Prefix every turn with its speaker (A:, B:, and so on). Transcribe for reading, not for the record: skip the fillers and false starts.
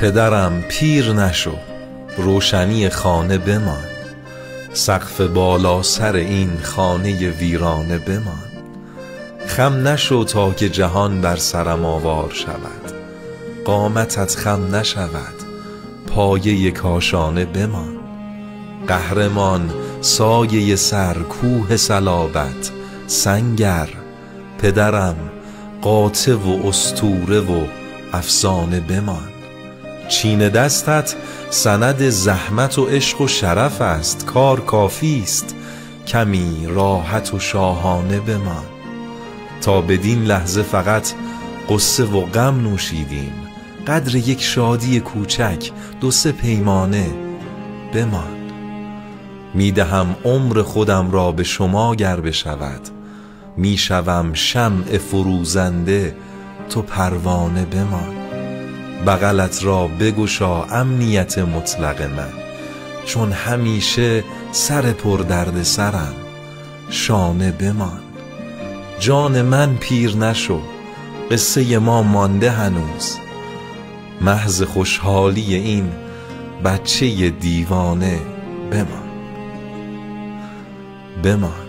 A: پدرم پیر نشو، روشنی خانه بمان، سقف بالا سر این خانه ویرانه بمان. خم نشو تا که جهان بر سرم آوار شود، قامتت خم نشود پایه کاشانه بمان. قهرمان سایه سر کوه صلابت سنگر، پدرم قاطع و اسطوره و افسانه بمان. چین دستت سند زحمت و عشق و شرف است، کار کافی است کمی راحت و شاهانه بمان. تا بدین لحظه فقط قصه و غم نوشیدیم، قدر یک شادی کوچک دو سه پیمانه بمان. میدهم عمر خودم را به شما گر بشود، میشوم شمع فروزنده تو پروانه بمان. بغلت را بگشا امنیت مطلق من، چون همیشه سر پر درد سرم شانه بمان. جان من پیر نشو، قصه ما مانده هنوز، محض خوشحالی این بچه دیوانه بمان.